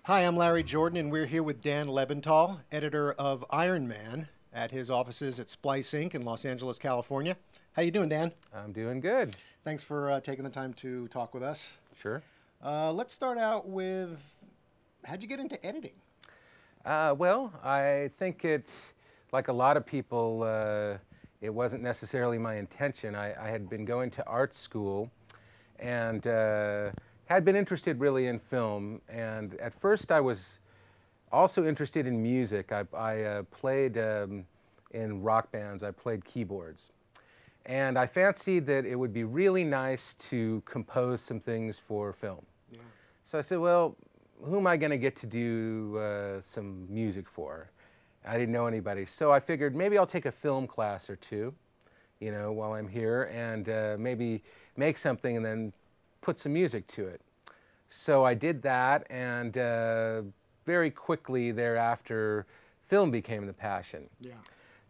Hi, I'm Larry Jordan, and we're here with Dan Lebental, editor of Iron Man, at his offices at Splice Inc. in Los Angeles, California. How you doing, Dan? I'm doing good. Thanks for taking the time to talk with us. Sure. Let's start out with, how'd you get into editing? Well, I think it's, like a lot of people, it wasn't necessarily my intention. I had been going to art school and had been interested really in film. And at first I was also interested in music. I played in rock bands. I played keyboards. And I fancied that it would be really nice to compose some things for film. Yeah. So I said, well, who am I going to get to do some music for? I didn't know anybody. So I figured maybe I'll take a film class or two, you know, while I'm here, and maybe make something and then put some music to it. So I did that, and very quickly thereafter, film became the passion. Yeah.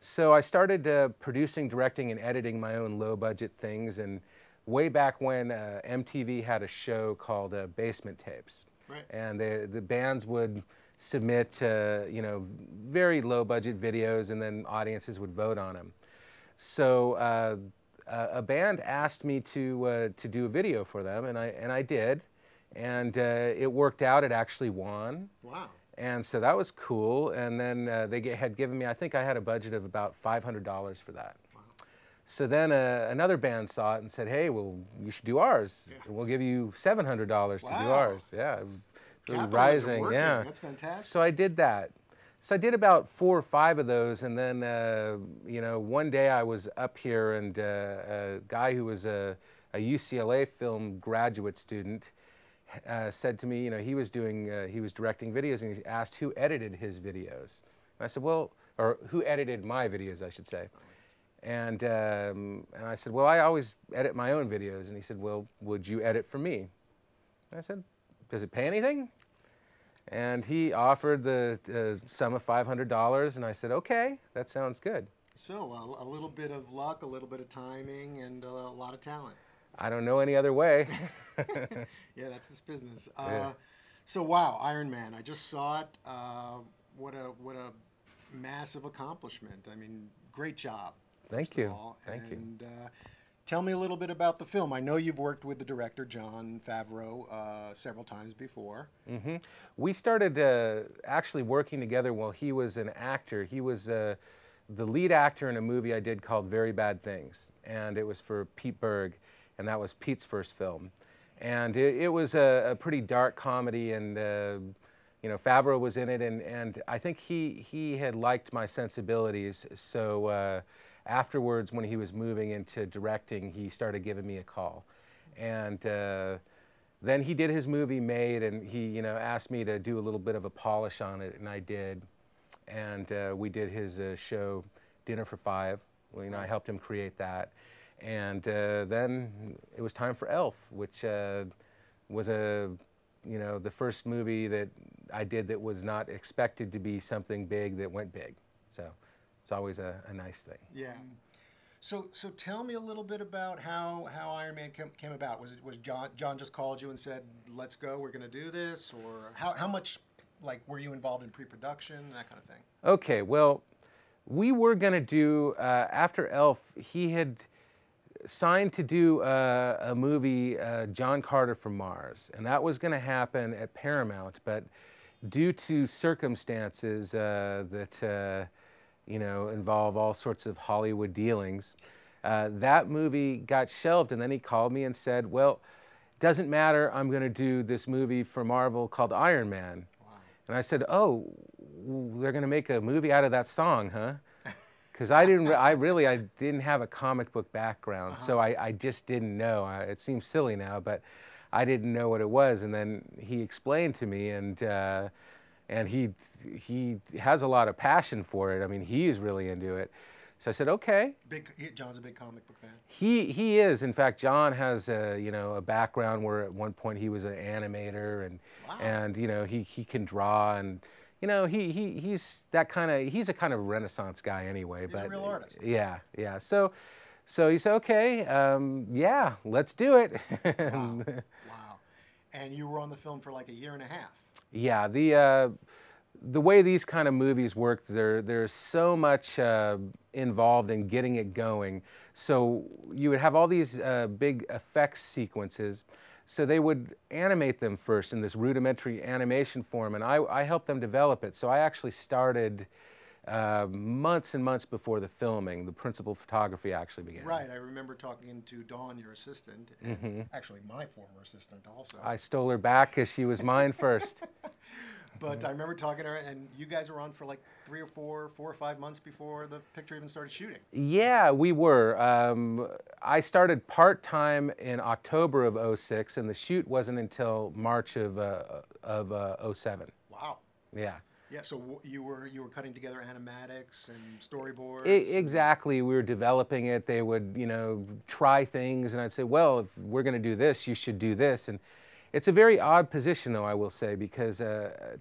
So I started producing, directing, and editing my own low-budget things, and way back when MTV had a show called Basement Tapes. Right. And the bands would submit you know, very low-budget videos, and then audiences would vote on them. So a band asked me to do a video for them, and I did, and it worked out. It actually won. Wow. And so that was cool. And then they had given me, I think I had a budget of about $500 for that. Wow. So then another band saw it and said, hey, well, you should do ours. Yeah. We'll give you $700 to do ours. Yeah. Really rising. Working. Yeah. That's fantastic. So I did that. So I did about 4 or 5 of those. And then, you know, one day I was up here, and a guy who was a UCLA film graduate student said to me, you know, he was directing videos, and he asked who edited his videos. And I said, well, or who edited my videos, I should say. And I said, well, I always edit my own videos. And he said, well, would you edit for me? And I said, does it pay anything? And he offered the sum of $500, and I said, okay, that sounds good. So a little bit of luck, a little bit of timing, and a lot of talent. I don't know any other way. Yeah, that's this business. Yeah. So wow, Iron Man, I just saw it. What a massive accomplishment. I mean, great job. Thank you. Thank you. And tell me a little bit about the film. I know you've worked with the director, Jon Favreau, several times before. Mm-hmm. We started actually working together while he was an actor. He was the lead actor in a movie I did called Very Bad Things, and it was for Pete Berg. And that was Pete's first film. And it was a pretty dark comedy, and you know, Favreau was in it, and I think he had liked my sensibilities. So afterwards, when he was moving into directing, he started giving me a call. And then he did his movie Made, and he, you know, asked me to do a little bit of a polish on it, and I did. And we did his show Dinner for Five. Well, you know, I helped him create that. And then it was time for Elf, which was you know, the first movie that I did that was not expected to be something big that went big. So it's always a nice thing. Yeah. So tell me a little bit about how Iron Man came about. Was John just called you and said, let's go, we're going to do this? Or how much, like, were you involved in pre-production, that kind of thing? Okay, well, we were going to do, after Elf, he had signed to do a movie, John Carter from Mars, and that was going to happen at Paramount, but due to circumstances that you know, involve all sorts of Hollywood dealings, that movie got shelved. And then he called me and said, well, doesn't matter, I'm going to do this movie for Marvel called Iron Man. Wow. And I said, oh, they're going to make a movie out of that song, huh? Because I didn't have a comic book background, so I just didn't know. It seems silly now, but I didn't know what it was. And then he explained to me, and he has a lot of passion for it. I mean, he is really into it. So I said, okay. John's a big comic book fan. He is. In fact, John has you know, a background where at one point he was an animator, and wow. And you know, he can draw, and you know, he's a kind of Renaissance guy anyway. He's a real artist. Yeah, yeah. So he said, okay, yeah, let's do it. Wow. Wow. And you were on the film for like a year and a half. Yeah, the way these kind of movies work, there's so much involved in getting it going. So you would have all these big effects sequences. So they would animate them first in this rudimentary animation form, and I helped them develop it. So I actually started months and months before the filming. The principal photography actually began. Right, I remember talking to Dawn, your assistant, and actually my former assistant also. I stole her back because she was mine first. But I remember talking to her, and you guys were on for like 4 or 5 months before the picture even started shooting. Yeah, we were. I started part-time in October of '06, and the shoot wasn't until March of '07. Wow. Yeah. Yeah, so you were cutting together animatics and storyboards? Exactly. We were developing it. They would, try things, and I'd say, well, if we're going to do this, you should do this. And it's a very odd position, though, I will say, because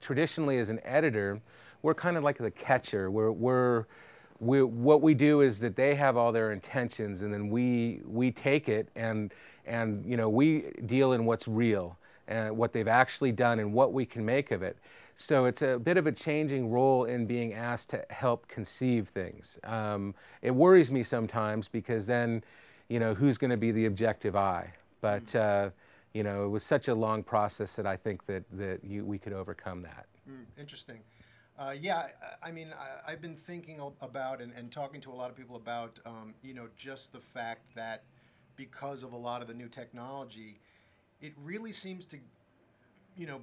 traditionally as an editor, we're kind of like the catcher. What we do is that they have all their intentions, and then we take it and we deal in what's real and what they've actually done and what we can make of it. So it's a bit of a changing role in being asked to help conceive things. It worries me sometimes because then, who's going to be the objective eye? But it was such a long process that I think that we could overcome that. Interesting. Yeah, I mean, I've been thinking about and talking to a lot of people about, just the fact that because of a lot of the new technology, it really seems to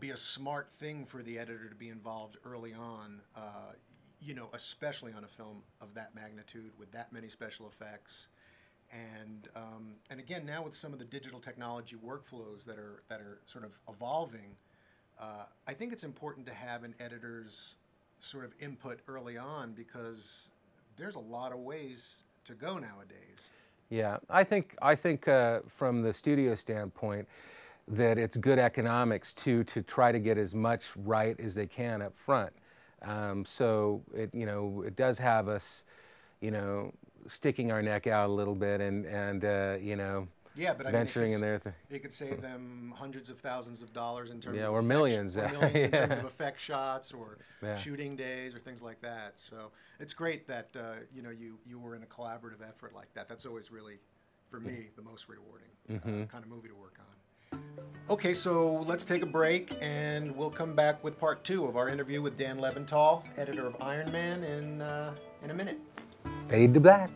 be a smart thing for the editor to be involved early on, especially on a film of that magnitude with that many special effects. And again, now with some of the digital technology workflows that are sort of evolving, I think it's important to have an editor's sort of input early on because there's a lot of ways to go nowadays. Yeah, I think from the studio standpoint, that it's good economics to try to get as much right as they can up front. So it does have us, sticking our neck out a little bit and yeah, but venturing in there. It could save them hundreds of thousands of dollars in terms of or effects, millions. or millions in terms of effect shots or Yeah. shooting days or things like that. So it's great that you were in a collaborative effort like that. That's always really, for me, the most rewarding kind of movie to work on. Okay, so let's take a break, and we'll come back with part 2 of our interview with Dan Lebental, editor of Iron Man, in a minute. Fade to black.